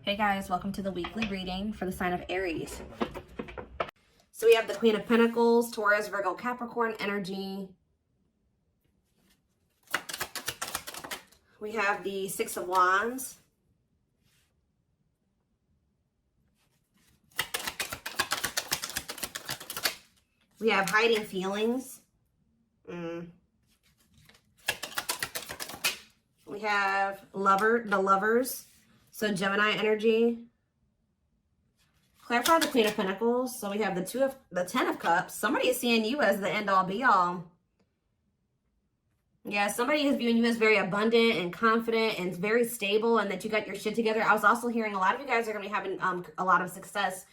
Hey guys, welcome to the weekly reading for the sign of Aries. So we have the Queen of Pentacles, Taurus, Virgo, Capricorn energy. We have the Six of Wands. We have hiding feelings. We have the lovers. So Gemini energy. Clarify the Queen of Pentacles. So we have the Ten of Cups. Somebody is seeing you as the end all be all. Yeah, somebody is viewing you as very abundant and confident and very stable, and that you got your shit together. I was also hearing a lot of you guys are going to be having a lot of success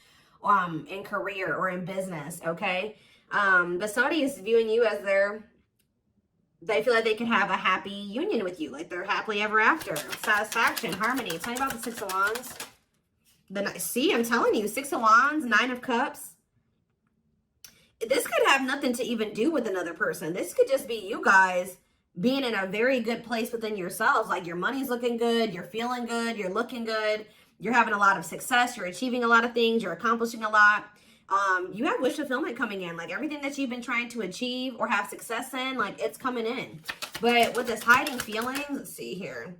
in career or in business, okay? But somebody is viewing you as they feel like they can have a happy union with you, like they're happily ever after. Satisfaction, harmony. Tell me about the Six of Wands. See, I'm telling you, Six of Wands, Nine of Cups. This could have nothing to even do with another person. This could just be you guys being in a very good place within yourselves. Like your money's looking good, you're feeling good, you're looking good, you're having a lot of success, you're achieving a lot of things, you're accomplishing a lot. You have wish fulfillment coming in, like everything that you've been trying to achieve or have success in, like it's coming in. But with this hiding feelings, let's see here.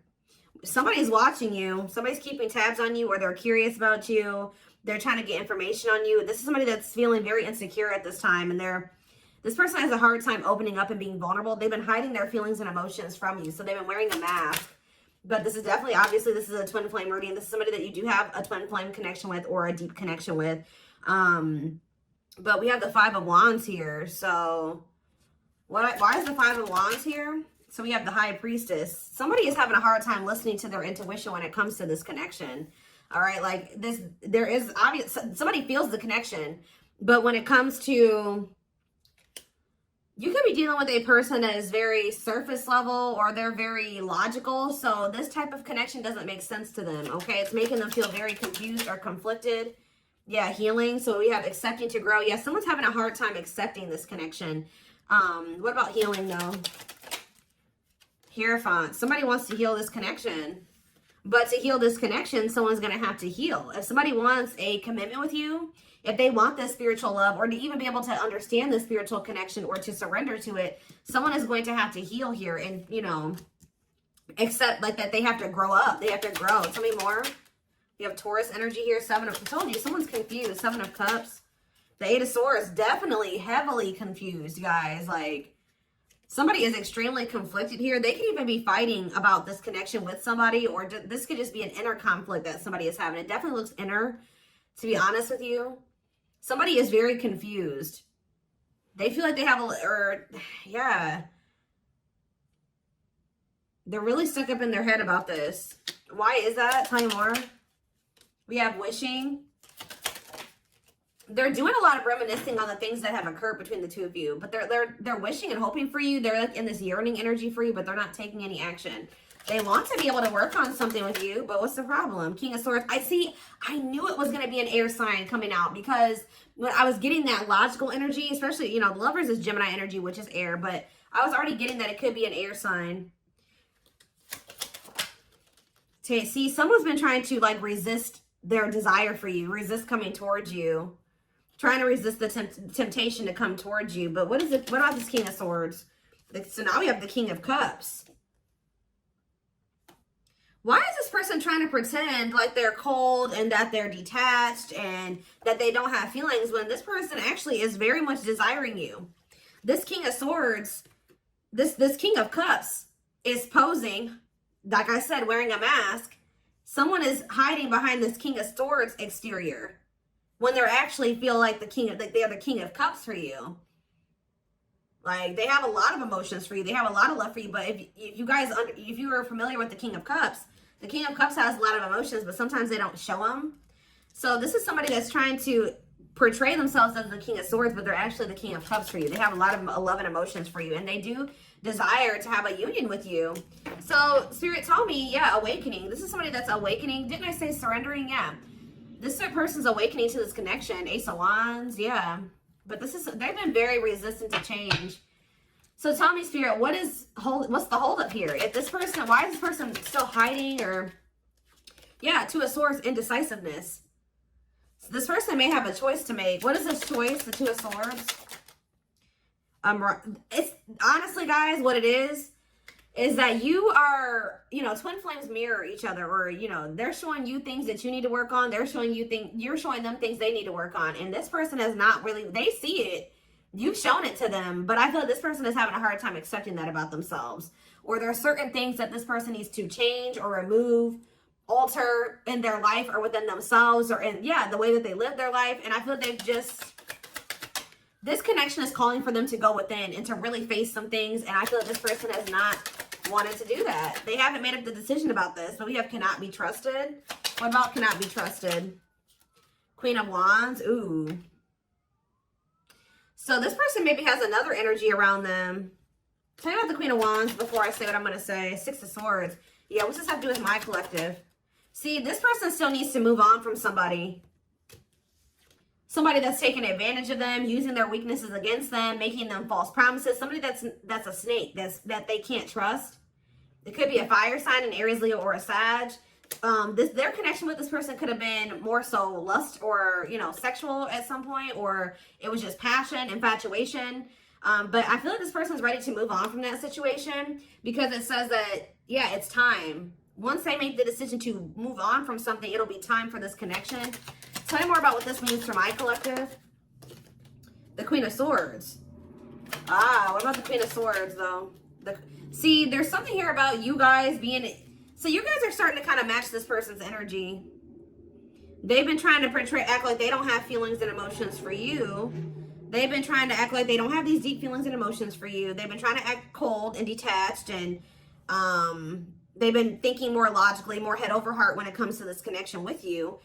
Somebody's watching you. Somebody's keeping tabs on you, or they're curious about you. They're trying to get information on you. This is somebody that's feeling very insecure at this time, and this person has a hard time opening up and being vulnerable. They've been hiding their feelings and emotions from you, so they've been wearing a mask. But this is definitely, obviously, this is a twin flame reading. This is somebody that you do have a twin flame connection with or a deep connection with. But we have the Five of Wands here. So why is the Five of Wands here? So we have the High Priestess. Somebody is having a hard time listening to their intuition when it comes to this connection. All right, like this, there is obvious, somebody feels the connection, but when it comes to, you could be dealing with a person that is very surface level, or they're very logical. So this type of connection doesn't make sense to them. Okay, it's making them feel very confused or conflicted. Yeah, healing. So we have accepting to grow. Yeah, someone's having a hard time accepting this connection. What about healing though? Hierophant. Somebody wants to heal this connection. But to heal this connection, someone's going to have to heal. If somebody wants a commitment with you, if they want this spiritual love, or to even be able to understand the spiritual connection or to surrender to it, someone is going to have to heal here and, you know, accept like that they have to grow up. They have to grow. Tell me more. You have Taurus energy here. I told you, someone's confused. Seven of Cups. The Eight of Swords, definitely heavily confused, guys. Like, somebody is extremely conflicted here. They could even be fighting about this connection with somebody, or this could just be an inner conflict that somebody is having. It definitely looks inner, to be honest with you. Somebody is very confused. They feel like they have yeah. They're really stuck up in their head about this. Why is that? Tell me more. We have wishing. They're doing a lot of reminiscing on the things that have occurred between the two of you, but they're wishing and hoping for you. They're like in this yearning energy for you, but they're not taking any action. They want to be able to work on something with you, but what's the problem? King of Swords. I knew it was going to be an air sign coming out, because when I was getting that logical energy, especially, you know, the Lovers is Gemini energy, which is air, but I was already getting that it could be an air sign. See, someone's been trying to like resist their desire for you, resist coming towards you, trying to resist the temptation to come towards you. But what about this King of Swords? So now we have the King of Cups. Why is this person trying to pretend like they're cold and that they're detached and that they don't have feelings, when this person actually is very much desiring you? This King of Swords, this King of Cups is posing, like I said, wearing a mask. Someone is hiding behind this King of Swords exterior, when they're actually feel like they are the King of Cups for you. Like, they have a lot of emotions for you. They have a lot of love for you. But if you are familiar with the King of Cups has a lot of emotions, but sometimes they don't show them. So this is somebody that's trying to portray themselves as the King of Swords, but they're actually the King of Cups for you. They have a lot of love and emotions for you, and they do desire to have a union with you. So Spirit told me, yeah, awakening. This is somebody that's awakening. Didn't I say surrendering? Yeah. This person's awakening to this connection. Ace of Wands, yeah. But they've been very resistant to change. So tell me, Spirit, what's the holdup here? If this person, why is this person still hiding or Yeah, Two of Swords, indecisiveness. So this person may have a choice to make. What is this choice? The Two of Swords. It's honestly, guys, what it is that you are, you know, twin flames mirror each other, or, you know, they're showing you things that you need to work on. They're showing you things, you're showing them things they need to work on. And this person has not really, they see it. You've shown it to them, but I feel like this person is having a hard time accepting that about themselves. Or there are certain things that this person needs to change or remove, alter in their life or within themselves, or in, yeah, the way that they live their life. And I feel like they've just, this connection is calling for them to go within and to really face some things. And I feel like this person has not wanted to do that. They haven't made up the decision about this, but we have cannot be trusted. What about cannot be trusted? Queen of Wands. Ooh. So this person maybe has another energy around them. Tell me about the Queen of Wands before I say what I'm going to say. Six of Swords. Yeah, what's this have to do with my collective? See, this person still needs to move on from somebody. Somebody that's taking advantage of them, using their weaknesses against them, making them false promises. Somebody that's a snake, that they can't trust. It could be a fire sign, an Aries, Leo, or a Sag. Their connection with this person could have been more so lust or, you know, sexual at some point, or it was just passion, infatuation. But I feel like this person's ready to move on from that situation, because it says that, yeah, it's time. Once they make the decision to move on from something, it'll be time for this connection. Tell me more about what this means for my collective. The Queen of Swords. Ah, what about the Queen of Swords, though? See, there's something here about you guys being... So you guys are starting to kind of match this person's energy. They've been trying to act like they don't have feelings and emotions for you. They've been trying to act like they don't have these deep feelings and emotions for you. They've been trying to act cold and detached, and they've been thinking more logically, more head over heart when it comes to this connection with you.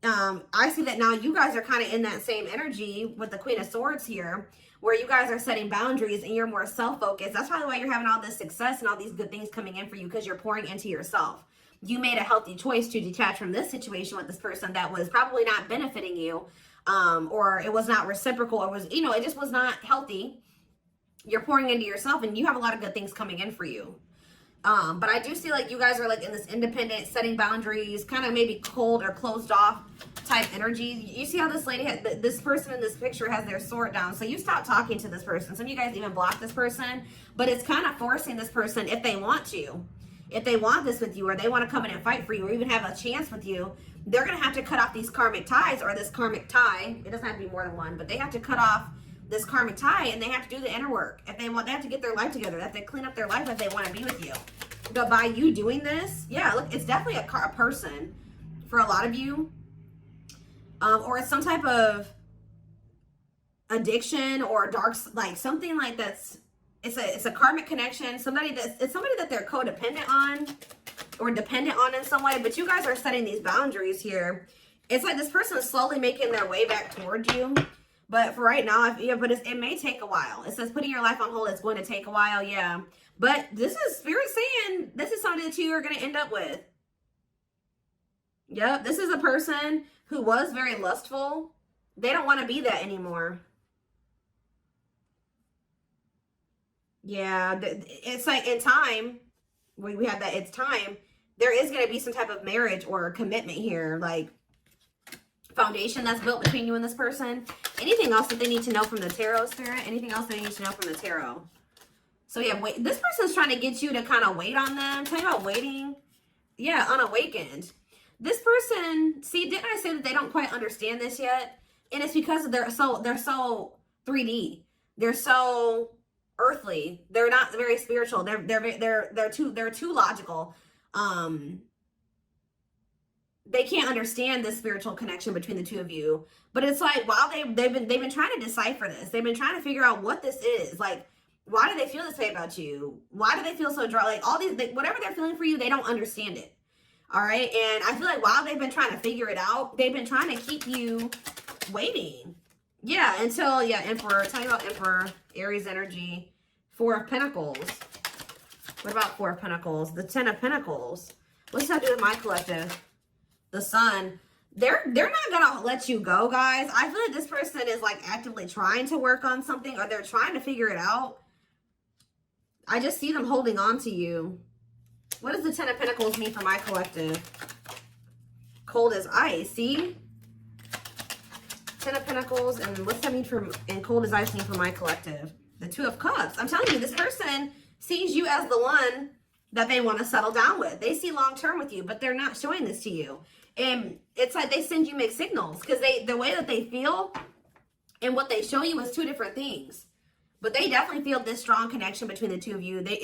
I see that now you guys are kind of in that same energy with the Queen of Swords here, where you guys are setting boundaries and you're more self-focused. That's probably why you're having all this success and all these good things coming in for you, because you're pouring into yourself. You made a healthy choice to detach from this situation with this person that was probably not benefiting you, or it was not reciprocal, or was, you know, it just was not healthy. You're pouring into yourself and you have a lot of good things coming in for you. But I do see like you guys are like in this independent, setting boundaries, kind of maybe cold or closed off type energy. You see how this lady, this person in this picture has their sword down. So you stop talking to this person. Some of you guys even block this person, but it's kind of forcing this person, if they want to, if they want this with you, or they want to come in and fight for you, or even have a chance with you, they're going to have to cut off these karmic ties, or this karmic tie. It doesn't have to be more than one, but they have to cut off this karmic tie, and they have to do the inner work. If they want, they have to get their life together. They have to clean up their life if they want to be with you. But by you doing this, yeah, look, it's definitely a person for a lot of you, or it's some type of addiction or dark, like something like that's. It's a karmic connection. It's somebody that they're codependent on or dependent on in some way. But you guys are setting these boundaries here. It's like this person is slowly making their way back towards you. But for right now, it may take a while. It says putting your life on hold. It's going to take a while, yeah. But this is Spirit saying this is something that you are going to end up with. Yep, this is a person who was very lustful. They don't want to be that anymore. Yeah, it's like in time, we have that, it's time. There is going to be some type of marriage or commitment here, like foundation that's built between you and this person. Anything else that they need to know from the tarot, Spirit? Anything else they need to know from the tarot? So yeah, wait, this person's trying to get you to kind of wait on them. Tell you about waiting. Yeah, unawakened. This person, see, didn't I say that they don't quite understand this yet? And it's because they're so 3D. They're so earthly. They're not very spiritual. They're too logical. They can't understand this spiritual connection between the two of you. But it's like, while they've been trying to decipher this. They've been trying to figure out what this is. Like, why do they feel this way about you? Why do they feel so dry? Like, all these, whatever they're feeling for you, they don't understand it. All right. And I feel like while they've been trying to figure it out, they've been trying to keep you waiting. Yeah. Until, yeah, Emperor. Tell me about Emperor. Aries energy. Four of Pentacles. What about Four of Pentacles? The Ten of Pentacles. What's that do with my collective? The Sun. They're not gonna let you go, guys. I feel like this person is like actively trying to work on something, or they're trying to figure it out. I just see them holding on to you. What does the Ten of Pentacles mean for my collective? cold as ice. See? Ten of Pentacles. And what's that mean for, and cold as ice mean for my collective? The Two of Cups. I'm telling you, this person sees you as the one that they want to settle down with. They see long term with you, but they're not showing this to you. And it's like they send you mixed signals because the way that they feel and what they show you is two different things. But they definitely feel this strong connection between the two of you. The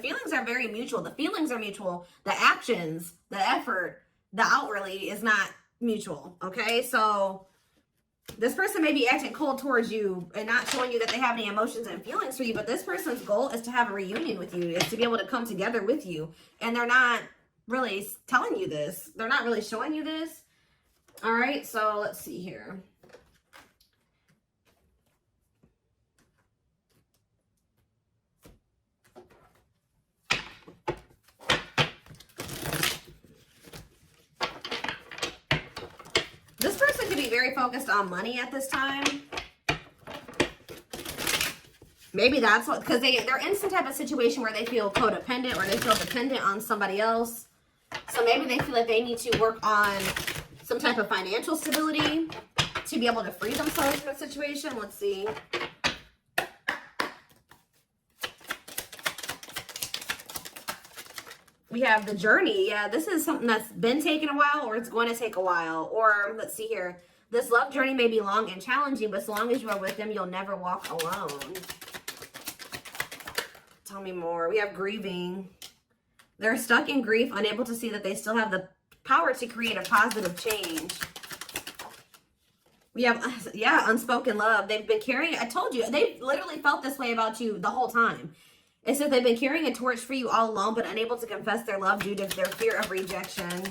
feelings are very mutual. The feelings are mutual. The actions, the effort, the outwardly is not mutual. Okay, so this person may be acting cold towards you and not showing you that they have any emotions and feelings for you, but this person's goal is to have a reunion with you, is to be able to come together with you. And they're not really telling you this. They're not really showing you this. All right, so let's see here. This person could be very focused on money at this time. Maybe that's what, because they're in some type of situation where they feel codependent or they feel dependent on somebody else. So maybe they feel like they need to work on some type of financial stability to be able to free themselves from a situation. Let's see. We have the Journey. Yeah, this is something that's been taking a while, or it's going to take a while. Or let's see here. This love journey may be long and challenging, but so long as you are with them, you'll never walk alone. Tell me more. We have Grieving. They're stuck in grief, unable to see that they still have the power to create a positive change. We have, yeah, Unspoken Love. They've been carrying, I told you, they've literally felt this way about you the whole time. It says they've been carrying a torch for you all alone, but unable to confess their love due to their fear of rejection.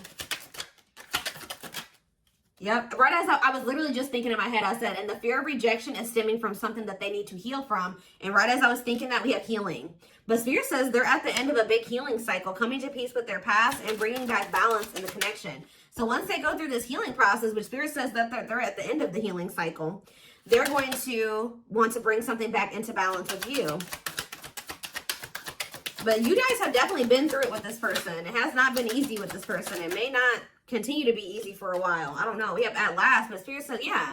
Yep. Right as I was literally just thinking in my head, I said, and the fear of rejection is stemming from something that they need to heal from. And right as I was thinking that, we have healing. But Spirit says they're at the end of a big healing cycle, coming to peace with their past and bringing back balance in the connection. So once they go through this healing process, which Spirit says that they're at the end of the healing cycle, they're going to want to bring something back into balance with you. But you guys have definitely been through it with this person. It has not been easy with this person. It may not continue to be easy for a while. I don't know. We have At Last, but Spirit said, yeah,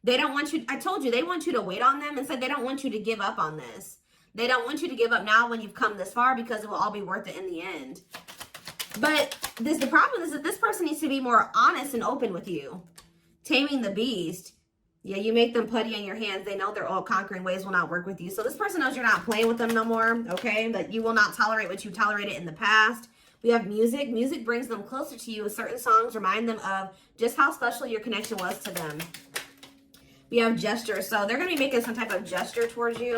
they don't want you. I told you, they want you to wait on them and said they don't want you to give up on this. They don't want you to give up now when you've come this far because it will all be worth it in the end. But the problem is that this person needs to be more honest and open with you. Taming the Beast. Yeah, you make them putty in your hands. They know their all-conquering ways will not work with you. So this person knows you're not playing with them no more, okay? That you will not tolerate what you tolerated in the past. We have Music. Music brings them closer to you. Certain songs remind them of just how special your connection was to them. We have Gesture. So they're going to be making some type of gesture towards you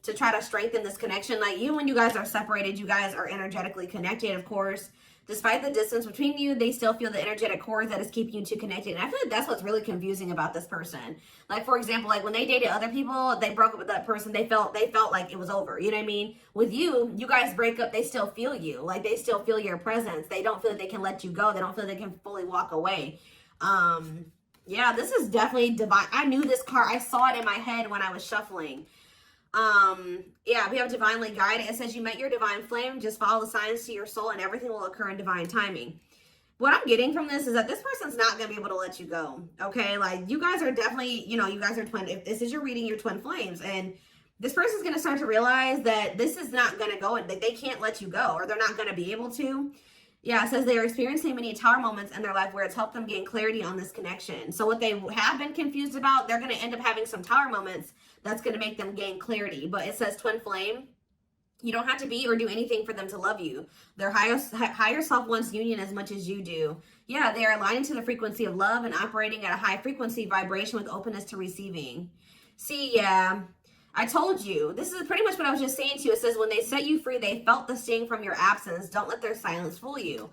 to try to strengthen this connection. Like, even when you guys are separated, you guys are energetically connected, of course. Despite the distance between you, they still feel the energetic cord that is keeping you two connected. And I feel like that's what's really confusing about this person. Like, for example, like when they dated other people, they broke up with that person, they felt like it was over. You know what I mean? With you, you guys break up, they still feel you. Like, they still feel your presence. They don't feel like they can let you go. They don't feel like they can fully walk away. Yeah, this is definitely divine. I knew this card. I saw it in my head when I was shuffling. Yeah, we have Divinely Guided. It says you met your divine flame. Just follow the signs to your soul and everything will occur in divine timing. What I'm getting from this is that this person's not going to be able to let you go. Okay. Like, you guys are definitely, you know, you guys are twin. If this is your reading, you're twin flames, and this person's going to start to realize that this is not going to go, and that they can't let you go, or they're not going to be able to. Yeah, it says they are experiencing many tower moments in their life where it's helped them gain clarity on this connection. So what they have been confused about, they're going to end up having some tower moments that's going to make them gain clarity. But it says twin flame. You don't have to be or do anything for them to love you. Their higher self wants union as much as you do. Yeah, they are aligning to the frequency of love and operating at a high frequency vibration with openness to receiving. See, yeah, I told you. This is pretty much what I was just saying to you. It says when they set you free, they felt the sting from your absence. Don't let their silence fool you.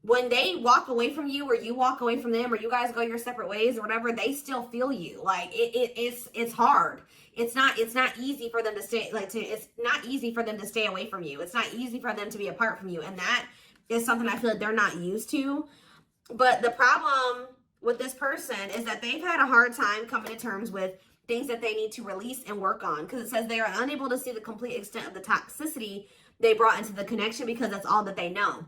When they walk away from you, or you walk away from them, or you guys go your separate ways or whatever, they still feel you. Like, it's hard. It's not easy for them to stay, it's not easy for them to stay away from you. It's not easy for them to be apart from you. And that is something I feel like they're not used to. But the problem with this person is that they've had a hard time coming to terms with things that they need to release and work on. Because it says they are unable to see the complete extent of the toxicity they brought into the connection because that's all that they know.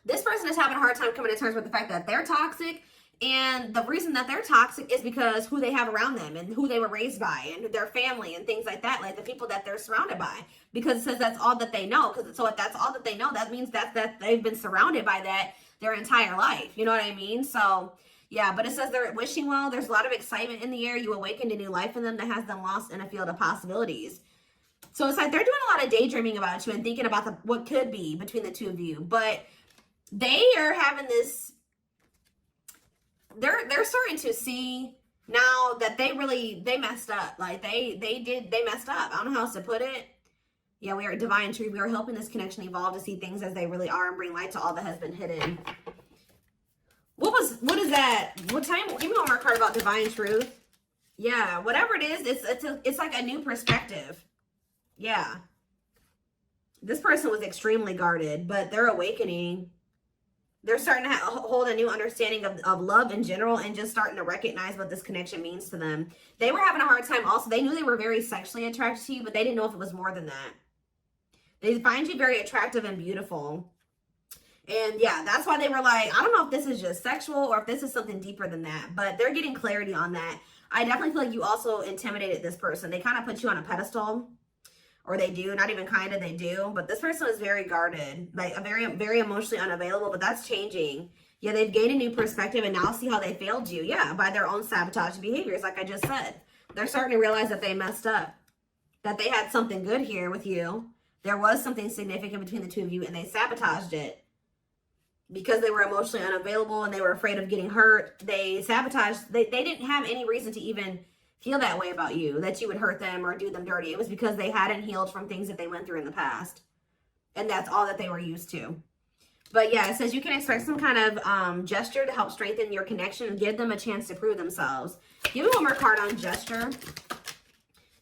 This person is having a hard time coming to terms with the fact that they're toxic. And the reason that they're toxic is because who they have around them and who they were raised by and their family and things like that, like the people that they're surrounded by. Because it says that's all that they know. So if that's all that they know, that means that they've been surrounded by that their entire life. You know what I mean? So yeah, but it says they're wishing well. There's a lot of excitement in the air. You awakened a new life in them that has them lost in a field of possibilities. So it's like they're doing a lot of daydreaming about you and thinking about what could be between the two of you. But they are having this, they're starting to see now that they messed up. Like they messed up. I don't know how else to put it. Yeah, we are divine truth. We are helping this connection evolve to see things as they really are and bring light to all that has been hidden. What is that? What time? Give me one more card about divine truth. Yeah, whatever it is, it's like a new perspective. Yeah. This person was extremely guarded, but they're awakening. They're starting to hold a new understanding of love in general and just starting to recognize what this connection means to them. They were having a hard time also. They knew they were very sexually attracted to you, but they didn't know if it was more than that. They find you very attractive and beautiful. And yeah, that's why they were like, I don't know if this is just sexual or if this is something deeper than that, but they're getting clarity on that. I definitely feel like you also intimidated this person. They kind of put you on a pedestal, or they do, not even kind of, they do. But this person is very guarded, like a very emotionally unavailable, but that's changing. Yeah, they've gained a new perspective and now see how they failed you. Yeah, by their own sabotage behaviors, like I just said. They're starting to realize that they messed up, that they had something good here with you. There was something significant between the two of you and they sabotaged it. Because they were emotionally unavailable and they were afraid of getting hurt, they sabotaged. They didn't have any reason to even feel that way about you, that you would hurt them or do them dirty. It was because they hadn't healed from things that they went through in the past. And that's all that they were used to. But yeah, it says you can expect some kind of gesture to help strengthen your connection and give them a chance to prove themselves. Give me one more card on gesture.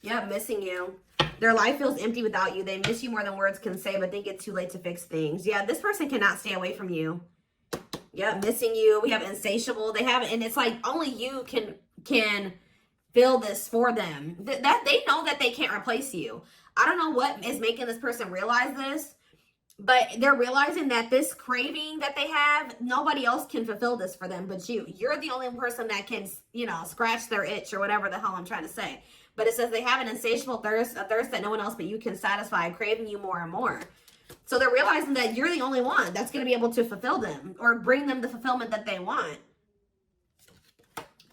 Yep, missing you. Their life feels empty without you. They miss you more than words can say, but think it's too late to fix things. Yeah, this person cannot stay away from you. Yep, missing you. We have insatiable. They have, and it's like only you can feel this for them. That they know that they can't replace you. I don't know what is making this person realize this, but they're realizing that this craving that they have, nobody else can fulfill this for them but you. You're the only person that can, you know, scratch their itch or whatever the hell I'm trying to say. But it says they have an insatiable thirst, a thirst that no one else but you can satisfy, craving you more and more. So they're realizing that you're the only one that's going to be able to fulfill them or bring them the fulfillment that they want.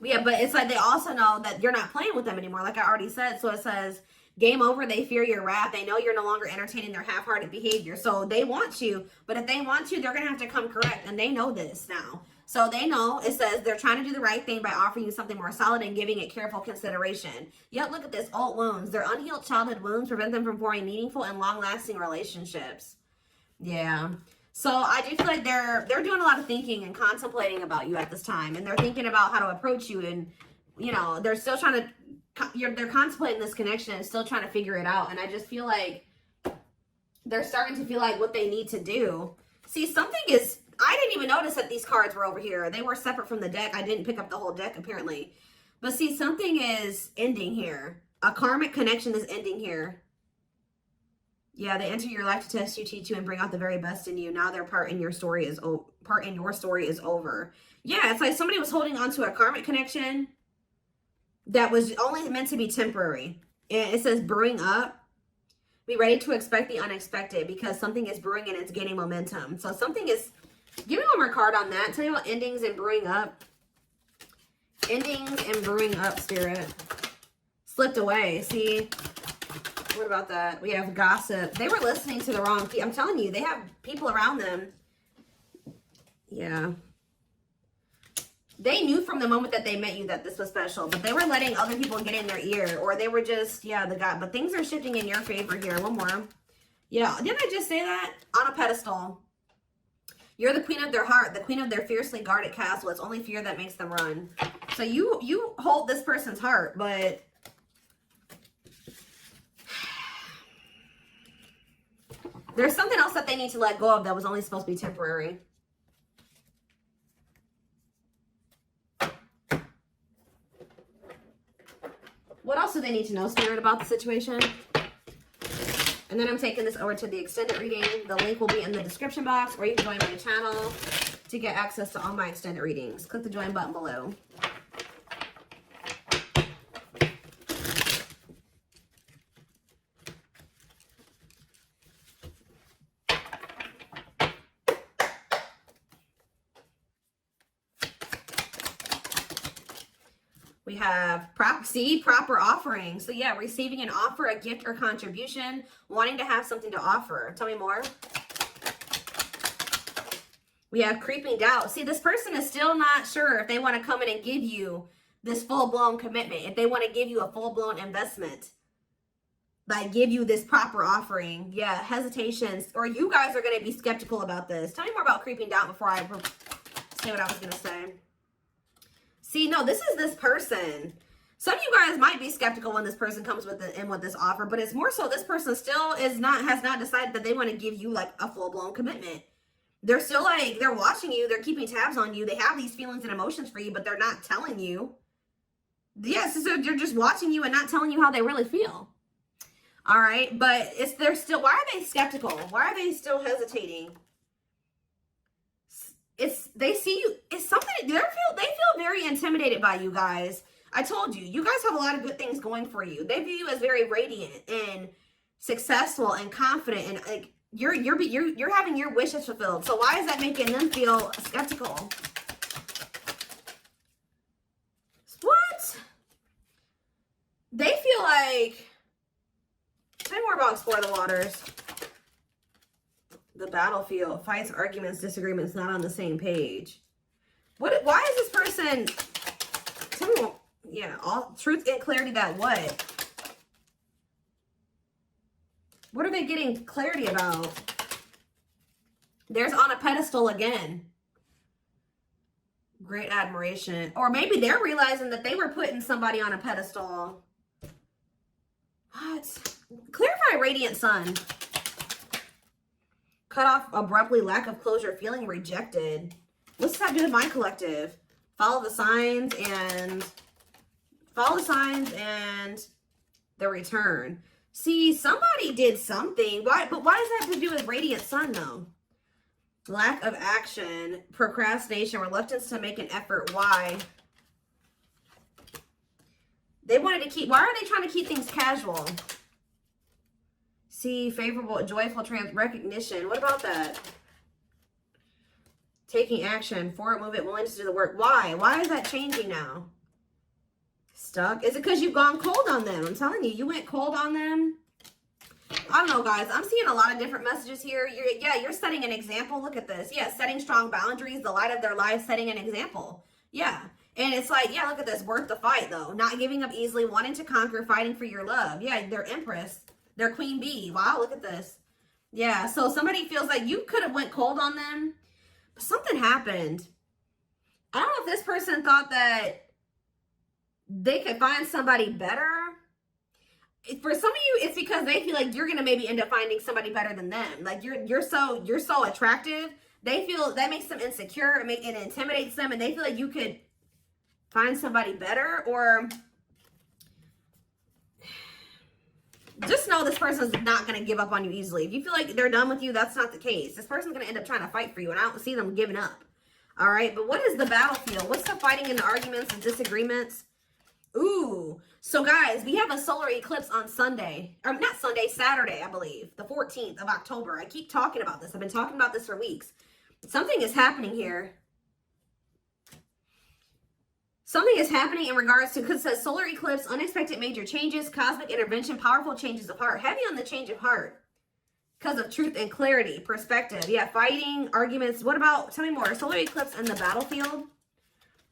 Yeah, but it's like they also know that you're not playing with them anymore, like I already said. So it says, game over, they fear your wrath. They know you're no longer entertaining their half-hearted behavior. So they want you, but if they want you, they're going to have to come correct. And they know this now. So they know, it says they're trying to do the right thing by offering you something more solid and giving it careful consideration. Yet look at this, old wounds. Their unhealed childhood wounds prevent them from forming meaningful and long-lasting relationships. Yeah. So I do feel like they're doing a lot of thinking and contemplating about you at this time. And they're thinking about how to approach you. And, you know, they're still trying to, they're contemplating this connection and still trying to figure it out. And I just feel like they're starting to feel like what they need to do. See, something is, I didn't even notice that these cards were over here. They were separate from the deck. I didn't pick up the whole deck, apparently. But see, something is ending here. A karmic connection is ending here. Yeah, they enter your life to test you, teach you, and bring out the very best in you. Now their part in your story is over. Yeah, it's like somebody was holding on to a karmic connection that was only meant to be temporary. And it says brewing up. Be ready to expect the unexpected because something is brewing and it's gaining momentum. So something is... Give me one more card on that. Tell you about endings and brewing up. Endings and brewing up, Spirit. Slipped away. See? What about that? We have gossip. They were listening to the wrong people. I'm telling you, they have people around them. Yeah. They knew from the moment that they met you that this was special, but they were letting other people get in their ear, or they were just, yeah, the guy. But things are shifting in your favor here. One more. Yeah, didn't I just say that? On a pedestal. You're the queen of their heart, the queen of their fiercely guarded castle. It's only fear that makes them run. So you hold this person's heart, but there's something else that they need to let go of that was only supposed to be temporary. What else do they need to know, Spirit, about the situation? And then I'm taking this over to the extended reading. The link will be in the description box, or you can join my channel to get access to all my extended readings. Click the join button below. We have proper offering. So yeah, receiving an offer, a gift, or contribution, wanting to have something to offer. Tell me more. We have creeping doubt. See, this person is still not sure if they want to come in and give you this full-blown commitment, if they want to give you a full-blown investment, like give you this proper offering. Yeah, hesitations, or you guys are going to be skeptical about this. Tell me more about creeping doubt before I say what I was going to say. See, no, this is this person. Some of you guys might be skeptical when this person comes with this offer, but it's more so this person still has not decided that they want to give you like a full-blown commitment. They're still like, they're watching you, they're keeping tabs on you, they have these feelings and emotions for you, but they're not telling you. Yes, so they're just watching you and not telling you how they really feel. All right, but they're still, why are they skeptical? Why are they still hesitating? They see you, it's something, they feel very intimidated by you guys. I told you, you guys have a lot of good things going for you. They view you as very radiant and successful and confident, and like you're having your wishes fulfilled. So why is that making them feel skeptical? What? They feel like, tell me more about Explore the Waters. The battlefield, fights, arguments, disagreements, not on the same page. Why is this person, tell me more, yeah, all truth and clarity that what? What are they getting clarity about? There's on a pedestal again. Great admiration. Or maybe they're realizing that they were putting somebody on a pedestal. What? Clarify radiant sun. Cut off abruptly, lack of closure, feeling rejected. What's that do with my collective? Follow the signs and the return. See, somebody did something. Why? But why does that have to do with radiant sun though? Lack of action, procrastination, reluctance to make an effort. Why? They wanted to keep, why are they trying to keep things casual? See, favorable, joyful recognition. What about that? Taking action, forward movement, willingness to do the work. Why? Why is that changing now? Stuck? Is it because you've gone cold on them? I'm telling you, you went cold on them. I don't know, guys. I'm seeing a lot of different messages here. You're setting an example. Look at this. Yeah, setting strong boundaries, the light of their life, setting an example. Yeah. And it's like, yeah, look at this. Worth the fight, though. Not giving up easily, wanting to conquer, fighting for your love. Yeah, they're Empress. They're Queen Bee. Wow, look at this. Yeah, so somebody feels like you could have went cold on them, but something happened. I don't know if this person thought that they could find somebody better. For some of you, it's because they feel like you're gonna maybe end up finding somebody better than them. Like you're so attractive. They feel that makes them insecure. It intimidates them, and they feel like you could find somebody better. Or just know this person's not gonna give up on you easily. If you feel like they're done with you, that's not the case. This person's gonna end up trying to fight for you, and I don't see them giving up. All right, but what is the battlefield? What's the fighting and the arguments and disagreements? Ooh, so guys, we have a solar eclipse on Sunday, or not Sunday, Saturday, I believe, the 14th of October. I keep talking about this. I've been talking about this for weeks. Something is happening here. Something is happening in regards to, because it says solar eclipse, unexpected major changes, cosmic intervention, powerful changes of heart. Heavy on the change of heart because of truth and clarity, perspective. Yeah, fighting, arguments. What about, tell me more, solar eclipse and the battlefield?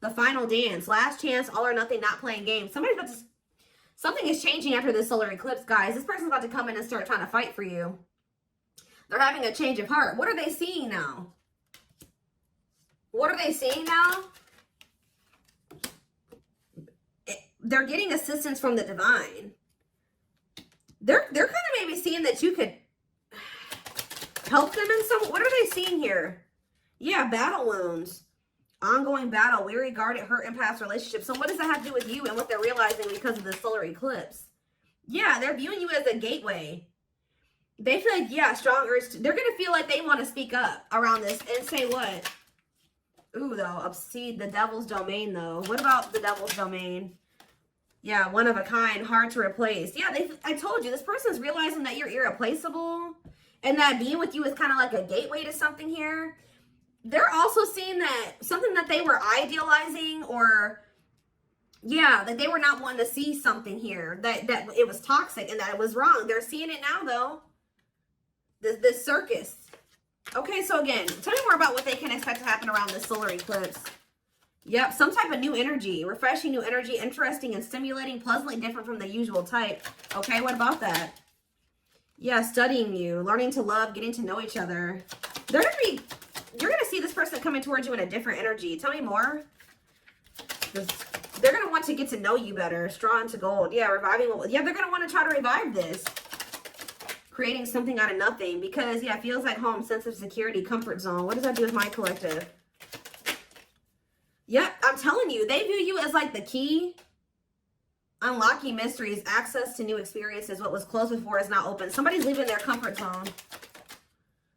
The final dance, last chance, all or nothing, not playing games. Something is changing after this solar eclipse, guys. This person's about to come in and start trying to fight for you. They're having a change of heart. What are they seeing now? What are they seeing now? They're getting assistance from the divine. They're kind of maybe seeing that you could help them in some. What are they seeing here? Yeah, battle wounds. Ongoing battle, weary, guarded, hurt, and past relationships. So what does that have to do with you and what they're realizing because of the solar eclipse? Yeah, they're viewing you as a gateway. They feel like, yeah, strong urge. They're going to feel like they want to speak up around this and say what? Ooh, though, see, the devil's domain, though. What about the devil's domain? Yeah, one of a kind, hard to replace. Yeah, I told you, this person's realizing that you're irreplaceable and that being with you is kind of like a gateway to something here. They're also seeing that something that they were idealizing, or yeah, that they were not wanting to see something here, that it was toxic and that it was wrong. They're seeing it now, though. This circus. Okay, so again, tell me more about what they can expect to happen around this solar eclipse. Yep, some type of new energy, refreshing new energy, interesting and stimulating, pleasantly different from the usual type. Okay, what about that? Yeah, studying you, learning to love, getting to know each other. You're gonna see this person coming towards you in a different energy. Tell me more. They're gonna want to get to know you better. Straw into gold. Yeah, reviving. Yeah, they're gonna want to try to revive this. Creating something out of nothing, because yeah, it feels like home, sense of security, comfort zone. What does that do with my collective? Yep, I'm telling you, they view you as like the key. Unlocking mysteries, access to new experiences. What was closed before is now open. Somebody's leaving their comfort zone.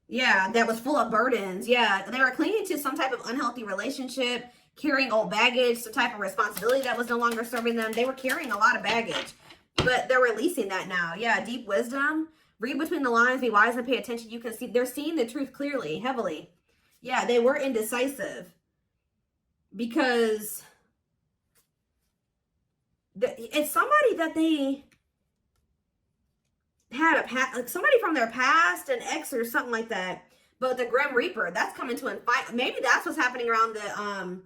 Yeah, that was full of burdens. Yeah, they were clinging to some type of unhealthy relationship, carrying old baggage, some type of responsibility that was no longer serving them. They were carrying a lot of baggage, but they're releasing that now. Yeah, deep wisdom. Read between the lines, be wise and pay attention. You can see they're seeing the truth clearly, heavily. Yeah, they were indecisive because it's somebody that they had like somebody from their past, an ex or something like that. But the Grim Reaper, that's coming to fight. Maybe that's what's happening around the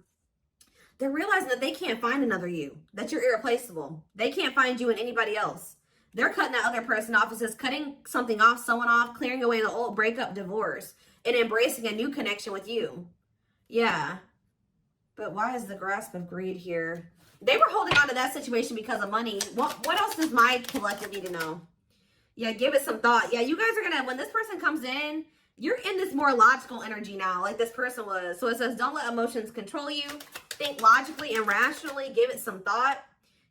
they're realizing that they can't find another you, that you're irreplaceable. They can't find you in anybody else. They're cutting that other person off. It says cutting something off, someone off, clearing away the old breakup, divorce, and embracing a new connection with you. Yeah. But why is the grasp of greed here? They were holding on to that situation because of money. What else does my collective need to know? Yeah, give it some thought. Yeah, you guys are going to, when this person comes in, you're in this more logical energy now, like this person was. So it says, don't let emotions control you. Think logically and rationally. Give it some thought.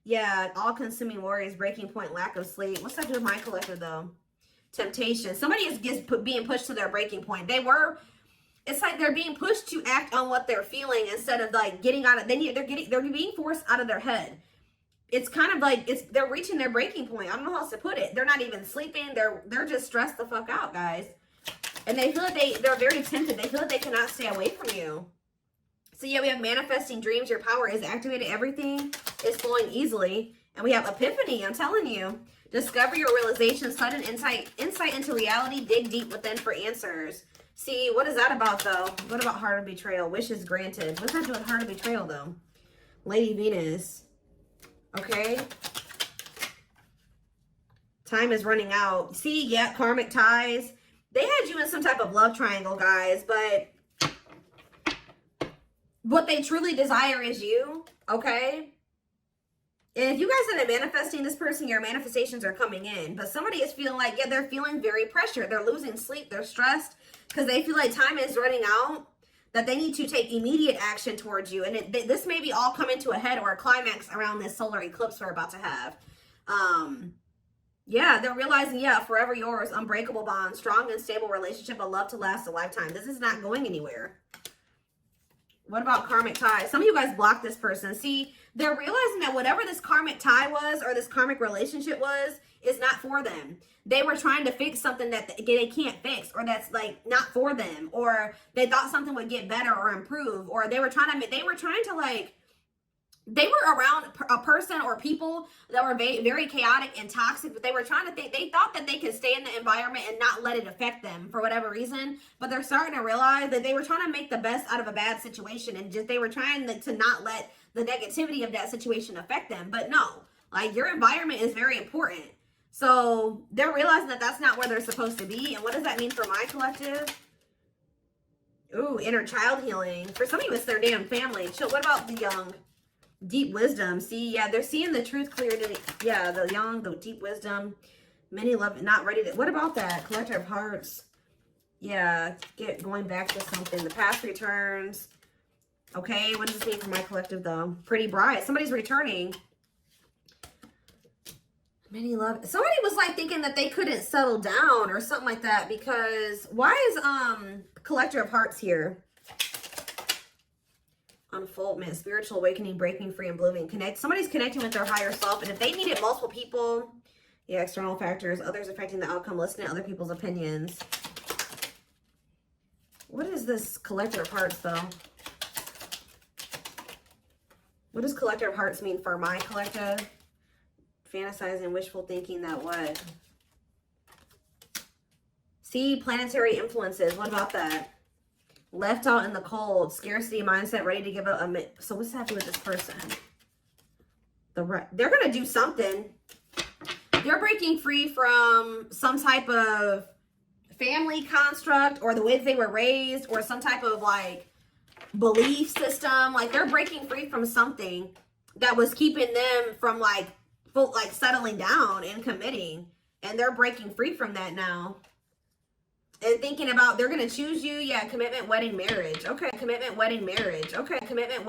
Yeah, all-consuming worries, breaking point, lack of sleep. What's that do with my collective, though? Temptation. Somebody is being pushed to their breaking point. It's like they're being pushed to act on what they're feeling instead of like getting out of. They're being forced out of their head. It's kind of like they're reaching their breaking point. I don't know how else to put it. They're not even sleeping. They're just stressed the fuck out, guys. And they feel like they're very tempted. They feel like they cannot stay away from you. So yeah, we have manifesting dreams. Your power is activated. Everything is flowing easily. And we have epiphany. I'm telling you. Discover your realization. Sudden insight into reality. Dig deep within for answers. See, what is that about, though? What about heart of betrayal? Wishes granted. What's that do with heart of betrayal, though? Lady Venus. Okay. Time is running out. See, yeah, karmic ties. They had you in some type of love triangle, guys, but what they truly desire is you, okay? And if you guys have been manifesting this person, your manifestations are coming in. But somebody is feeling like, yeah, they're feeling very pressured. They're losing sleep. They're stressed because they feel like time is running out, that they need to take immediate action towards you. And this may be all coming to a head or a climax around this solar eclipse we're about to have. Yeah, they're realizing, yeah, forever yours, unbreakable bond, strong and stable relationship, a love to last a lifetime. This is not going anywhere. What about karmic ties? Some of you guys blocked this person. See, they're realizing that whatever this karmic tie was or this karmic relationship was is not for them. They were trying to fix something that they can't fix, or that's like not for them, or they thought something would get better or improve, or they were trying to like, they were around a person or people that were very chaotic and toxic, but they were trying to think, they thought that they could stay in the environment and not let it affect them for whatever reason. But they're starting to realize that they were trying to make the best out of a bad situation, and just they were trying to not let the negativity of that situation affect them. But no, like, your environment is very important. So they're realizing that that's not where they're supposed to be. And what does that mean for my collective? Ooh, inner child healing. For some of you, it's their damn family. What about the young? Deep wisdom. See, yeah, they're seeing the truth clearly. Yeah, the young, the deep wisdom. Many love, not ready to. What about that? Collector of hearts. Yeah, going back to something. The past returns. Okay, what does this mean for my collective, though? Pretty bright. Somebody's returning. Many love. Somebody was like thinking that they couldn't settle down or something like that, because why is Collector of Hearts here? Unfoldment, spiritual awakening, breaking free and blooming. Somebody's connecting with their higher self, and if they needed multiple people, yeah, external factors, others affecting the outcome, listening to other people's opinions. What is this Collector of Hearts, though? What does Collector of Hearts mean for my collective? Fantasizing, wishful thinking, that what? See, planetary influences. What about that? Left out in the cold, scarcity mindset, ready to give up. So what's happening with this person? They're going to do something. They're breaking free from some type of family construct, or the way that they were raised, or some type of like belief system. Like they're breaking free from something that was keeping them from like settling down and committing, and they're breaking free from that now. And thinking about, they're going to choose you. Yeah, commitment, wedding, marriage. Okay, commitment, wedding, marriage. Okay, commitment, wedding.